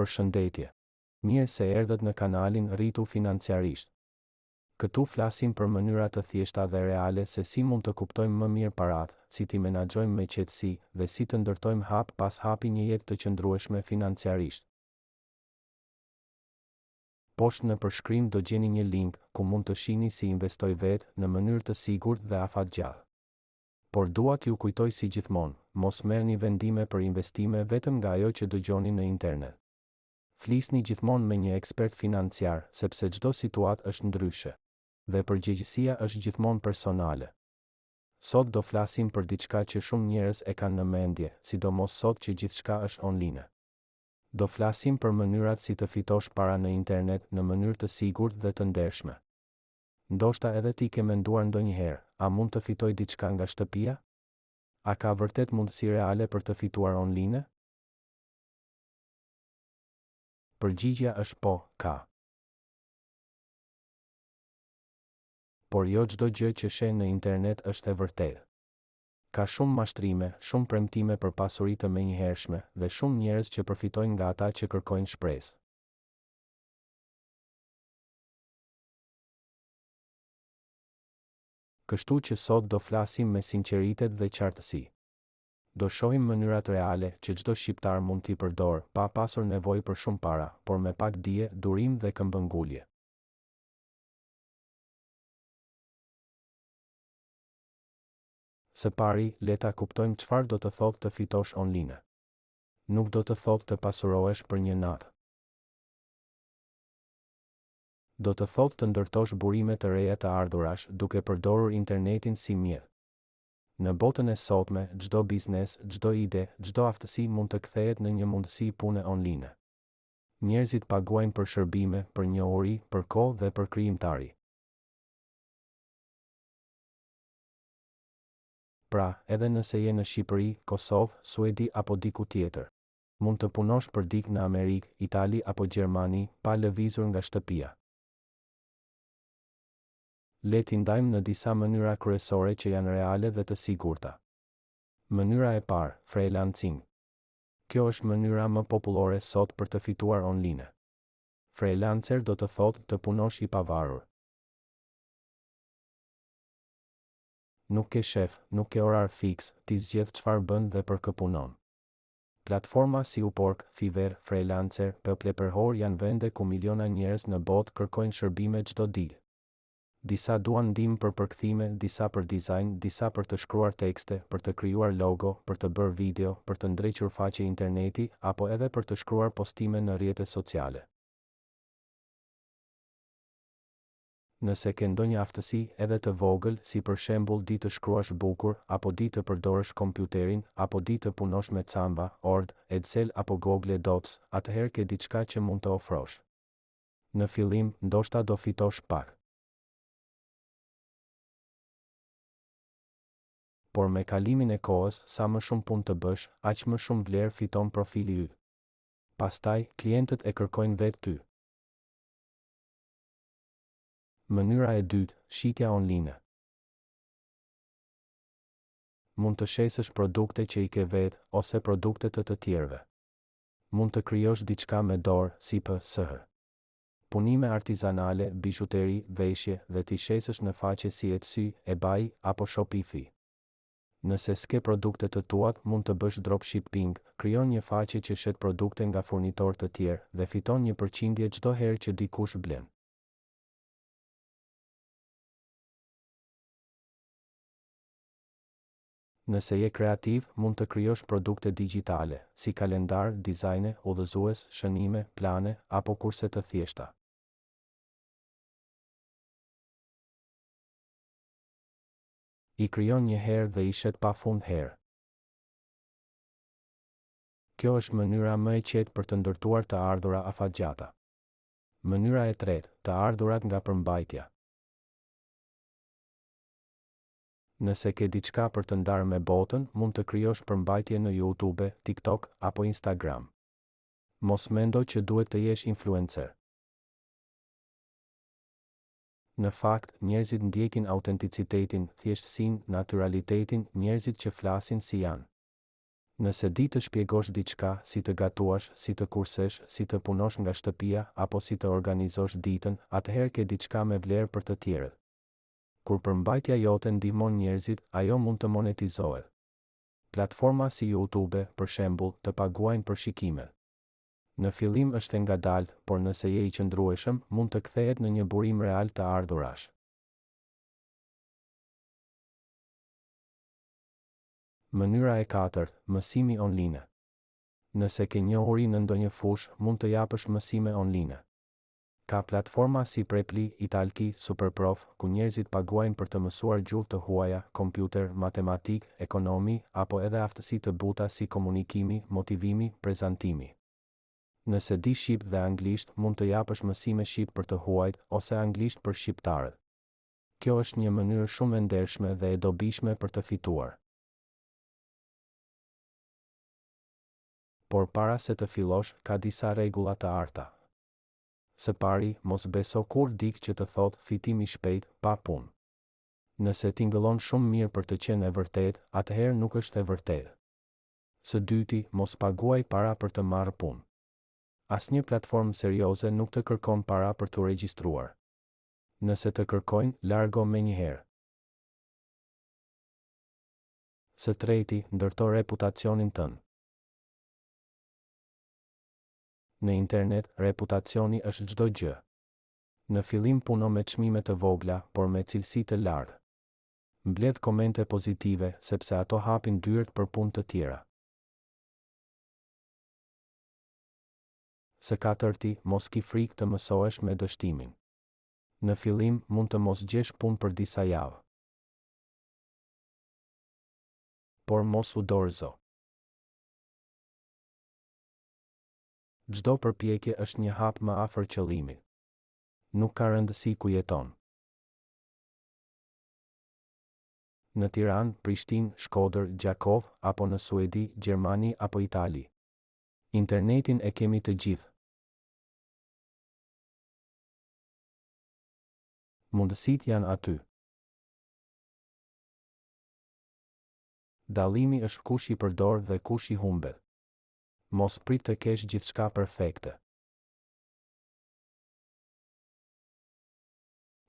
Përshëndetje. Mirë se erdhët në kanalin Rritu Financiarisht. Këtu flasim për mënyra të thjeshta dhe reale se si mund të kuptojmë më mirë paratë, si t'i menaxhojmë me qetësi dhe si të ndërtojmë hap pas hapi një jetë të qëndrueshme financiarisht. Poshtë në përshkrim do gjeni një link ku mund të shihni si investoj vetë në mënyrë të sigurt dhe afatgjatë. Por dua t'ju kujtoj si gjithmonë, mos merrni vendime për investime vetëm nga ajo që dëgjoni në internet. Flisni gjithmonë me një ekspert financiar, sepse çdo situatë është ndryshe dhe përgjegjësia është gjithmonë personale. Sot do flasim për diçka që shumë njerëz e kanë në mendje, sidomos sot që gjithçka është online. Do flasim për mënyrat si të fitosh para në internet në mënyrë të sigurt dhe të ndershme. Ndoshta edhe ti ke menduar ndonjëherë, a mund të fitoj diçka nga shtëpia? A ka vërtet mundësi reale për të fituar online? Përgjigjja është po, ka. Por jo çdo gjë që sheh në internet është e vërtetë. Ka shumë mashtrime, shumë premtime për pasuri të menjëhershme dhe shumë njerëz që përfitojnë nga ata që kërkojnë shpresë. Kështu që sot do flasim me sinqeritet dhe qartësi. Do shohim mënyrat reale që çdo shqiptar mund t'i përdor pa pasur nevojë për shumë para, por me pak dije, durim dhe këmbëngulje. Së pari, le ta kuptojmë çfarë do të thotë të fitosh online. Nuk do të thotë të pasurohesh për një natë. Do të thotë të ndërtosh burime të reja të ardhurash duke përdorur internetin si mjet. Në botën e sotme, çdo biznes, çdo ide, çdo aftësi mund të kthehet në një mundësi pune online. Njerëzit paguajnë për shërbime, për njohuri, për kohë dhe për krijimtari. Pra, edhe nëse je në Shqipëri, Kosovë, Suedi apo diku tjetër, mund të punosh për dikë në Amerikë, Itali apo Gjermani, pa lëvizur nga shtëpia. Le t'i ndajmë në disa mënyra kryesore që janë reale dhe të sigurta. Mënyra e parë, freelancing. Kjo është mënyra më popullore sot për të fituar online. Freelancer do të thotë të punosh i pavarur. Nuk ke shef, nuk ke orar fiks, ti zgjedh çfarë bën dhe për kë punon. Platforma si Upwork, Fiverr, Freelancer, Peplepërhor janë vende ku miliona njerëz në botë kërkojnë shërbime çdo ditë. Disa duan ndihmë për përkthime, disa për dizajn, disa për të shkruar tekste, për të krijuar logo, për të bërë video, për të ndrequr faqe interneti, apo edhe për të shkruar postime në rrjetet sociale. Nëse ke ndonjë aftësi edhe të vogël, si për shembull di të shkruash bukur, apo di të përdorësh kompjuterin, apo di të punosh me Canva, Word, Excel apo Google Docs, atëherë ke diçka që mund të ofrosh. Në fillim, ndoshta do fitosh pak. Por me kalimin e kohës, sa më shumë punë të bësh, aq më shumë vlerë fiton profili yt. Pastaj, klientët e kërkojnë vetë ty. Mënyra e dytë, shitja online. Mund të shesësh produkte që i ke vetë ose produkte të tjerëve. Mund të krijosh diçka me dorë, si PS. Punime artizanale, bijuteri, veshje dhe t'i shesësh në faqe si Etsy, eBay apo Shopify. Nëse s'ke produkte të tuat, mund të bësh dropshipping, krijon një faqe që shet produkte nga furnitorë të tjerë dhe fiton një përqindje çdo herë që dikush blen. Nëse je kreativ, mund të krijosh produkte digjitale, si kalendar, dizajne, udhëzues, shënime, plane apo kurse të thjeshta. I krijon një herë dhe i shet pafund herë. Kjo është mënyra më e qetë për të ndërtuar të ardhura afatgjata. Mënyra e tretë, të ardhurat nga përmbajtja. Nëse ke diçka për të ndarë me botën, mund të krijosh përmbajtje në YouTube, TikTok apo Instagram. Mos mendo që duhet të jesh influencer. Në fakt, njerëzit ndjekin autenticitetin, thjeshtësinë, naturalitetin, njerëzit që flasin si janë. Nëse di të shpjegosh diçka, si të gatuash, si të kursesh, si të punosh nga shtëpia, apo si të organizosh ditën, atëherë ke diçka me vlerë për të tjerët. Kur përmbajtja jote ndihmon njerëzit, ajo mund të monetizohet. Platforma si YouTube, për shembull, të paguajnë për shikime. Në fillim është e ngadaltë, por nëse je i qëndrueshëm, mund të kthehet në një burim real të ardhurash. Mënyra e katërt, mësimi online. Nëse ke njohuri në ndonjë fushë, mund të japësh mësime online. Ka platforma si Preply, Italki, Superprof, ku njerëzit paguajnë për të mësuar gjuhë të huaja, kompjuter, matematik, ekonomi, apo edhe aftësi të buta si komunikimi, motivimi, prezantimi. Nëse di shqip dhe anglisht, mund të japësh mësime shqip për të huajt ose anglisht për shqiptarët. Kjo është një mënyrë shumë e ndershme dhe e dobishme për të fituar. Por para se të fillosh, ka disa rregulla të arta. Së pari, mos beso kur dik që të thot fitim i shpejt, pa punë. Nëse tingëllon shumë mirë për të qenë e vërtet, atëherë nuk është e vërtet. Së dyti, mos paguaj para për të marrë punë. Asnjë platformë serioze nuk të kërkon para për të regjistruar. Nëse të kërkojnë, largo menjëherë. Së treti, ndërto reputacionin tënd. Në internet, reputacioni është çdo gjë. Në fillim puno me çmime të vogla, por me cilësi të lartë. Mbledh komente pozitive, sepse ato hapin dyert për punë të tjera. Së katërti, mos ki frikë të mësohesh me dështimin. Në fillim, mund të mos gjesh punë për disa javë. Por mos u dorëzo. Çdo përpjekje është një hap më afër qëllimit. Nuk ka rëndësi ku jeton. Në Tiranë, Prishtinë, Shkodër, Gjakov, apo në Suedi, Gjermani apo Itali. Internetin e kemi të gjithë. Mundësitë janë aty. Dallimi është kush i përdor dhe kush i humbet. Mos prit të kesh gjithçka perfekte.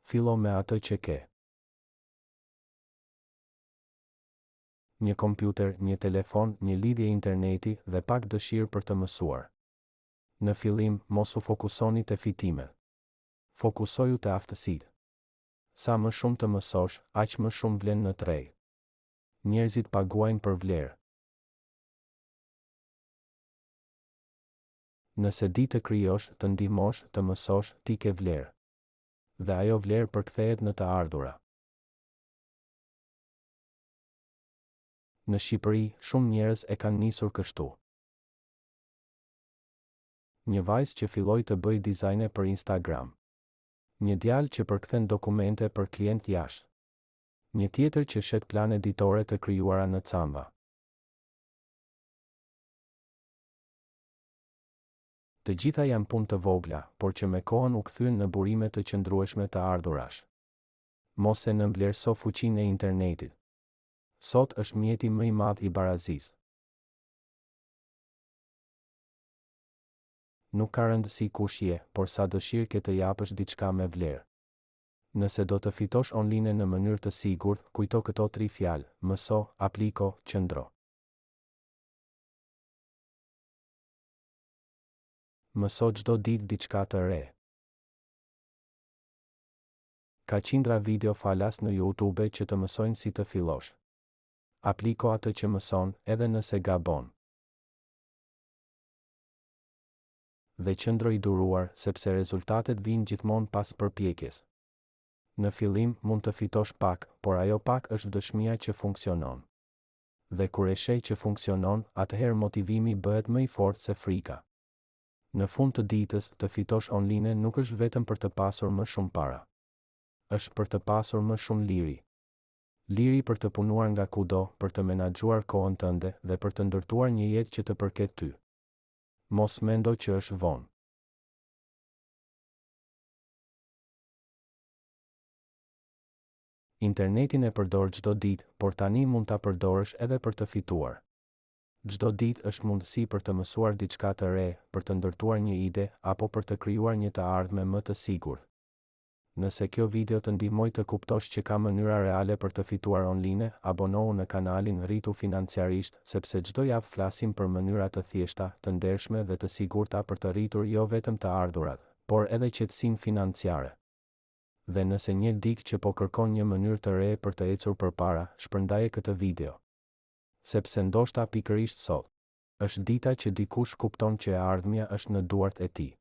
Fillo me atë që ke. Një kompjuter, një telefon, një lidhje interneti dhe pak dëshirë për të mësuar. Në fillim, mos u fokusoni te fitimet. Fokusoju te aftësitë. Sa më shumë të mësosh, aq më shumë vlen në treg. Njerëzit paguajnë për vlerë. Nëse di të krijosh, të ndihmosh, të mësosh, ti ke vlerë. Dhe ajo vlerë përkthehet në të ardhura. Në Shqipëri, shumë njerëz e kanë nisur kështu. Një vajzë që filloi të bëjë dizajne për Instagram. Një djalë që përkthen dokumente për klient jashtë. Një tjetër që shet plane ditore të krijuara në Canva. Të gjitha janë punë të vogla, por që me kohën u kthyen në burime të qëndrueshme të ardhurash. Mos e nënvlerëso fuqinë e internetit. Sot është mjeti më i madh i barazisë. Nuk ka rëndësi kush je, por sa dëshirë ke të japësh diçka me vlerë. Nëse do të fitosh online në mënyrë të sigurt, kujto këto 3 fjalë: mëso, apliko, qëndro. Mëso çdo ditë diçka të re. Ka qindra video falas në YouTube që të mësojnë si të fillosh. Apliko atë që mëson, edhe nëse gabon. Dhe qëndro i duruar, sepse rezultatet vijnë gjithmonë pas përpjekjes. Në fillim mund të fitosh pak, por ajo pak është dëshmia që funksionon. Dhe kur e sheh që funksionon, atëherë motivimi bëhet më i fortë se frika. Në fund të ditës, të fitosh online nuk është vetëm për të pasur më shumë para. Është për të pasur më shumë liri. Liri për të punuar nga kudo, për të menaxhuar kohën tënde dhe për të ndërtuar një jetë që të përket ty. Mos mendo që është vonë. Internetin e përdor çdo ditë, por tani mund ta përdorësh edhe për të fituar. Çdo ditë është mundësi për të mësuar diçka të re, për të ndërtuar një ide apo për të krijuar një të ardhme më të sigurt. Nëse kjo video të ndihmoi të kuptosh që ka mënyra reale për të fituar online, abonohu në kanalin Rritu Financiarisht, sepse çdo javë flasim për mënyra të thjeshta, të ndershme dhe të sigurta për të rritur jo vetëm të ardhurat, por edhe qetësinë financiare. Dhe nëse një dik që po kërkon një mënyrë të re për të ecur përpara, shpërndaje këtë video. Sepse ndoshta pikërisht sot është dita që dikush kupton që e ardhmja është në duart e tij.